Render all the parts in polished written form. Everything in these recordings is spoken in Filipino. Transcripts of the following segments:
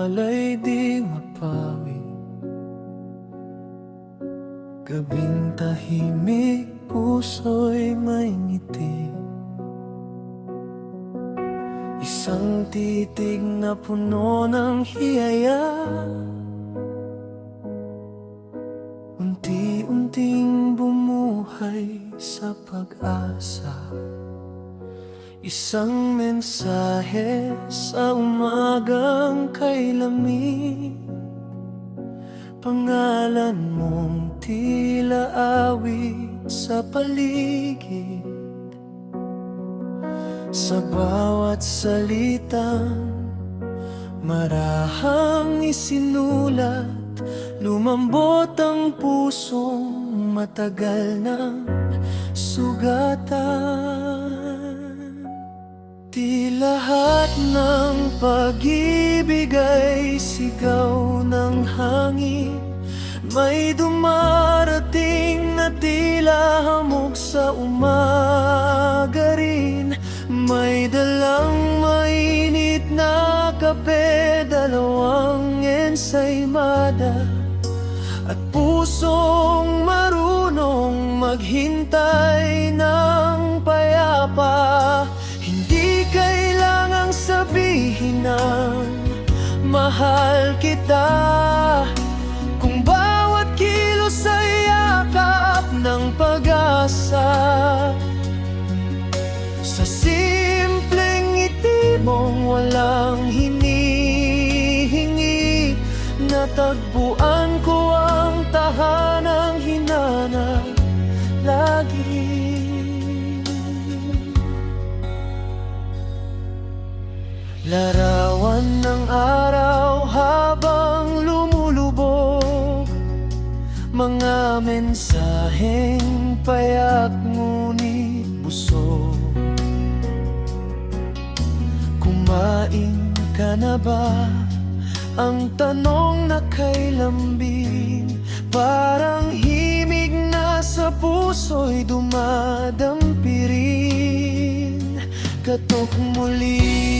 alay di mapawi. Gabing tahimik, puso'y may ngiti. Isang titig na puno ng hiyaya, unti-unting bumuhay sa pag-asa. Isang mensahe sa umagang kay lamig, pangalan mong tila awit sa paligid. Sa bawat salitang marahang isinulat, lumambot ang pusong matagal ng sugatan. Di lahat ng pag-ibig ay sigaw ng hangin, may dumarating na tila hamog sa umaga rin. May dalang mainit na kape, dalawang ensaymada, at pusong marunong maghintay ng payapa. Hindi kailangang sabihin ng mahal kita, kung bawat kilos ay yakap ng pag-asa. Sa simpleng ngiti mong walang hinihingi, natagpuan ko ang tahanang hinanap lagi. Larawan ng araw habang lumulubog, mga mensaheng payak ngunit busog. Kumain ka na ba? Ang tanong na kay lambing, parang himig na sa puso'y dumadampirin. Katok muli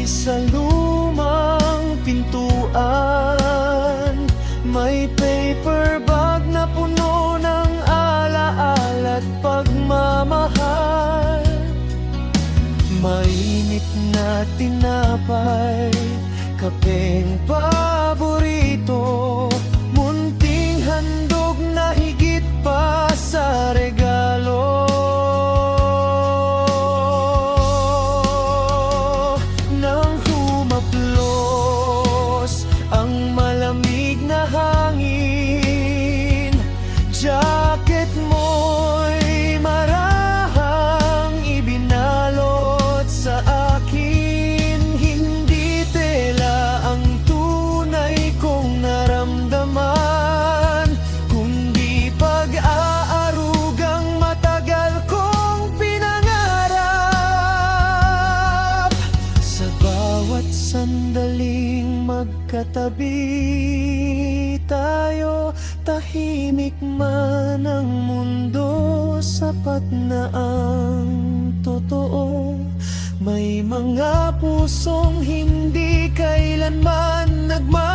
sa lumang pintuan, may paper bag na puno ng alaala at pagmamahal. Mainit na tinapay, kapeng paborito, munting handog na higit pa sa regalo. Nang humaplos ang malamig na hangin, jacket mo'y marahang ibinalot sa akin. Hindi tela ang tunay kong naramdaman, kundi pag-aarugang matagal kong pinangarap. Sa bawat sandaling magkatabi tayo, tahimik man ang mundo, sapat na ang totoo. May mga pusong hindi kailanman nagmamahal.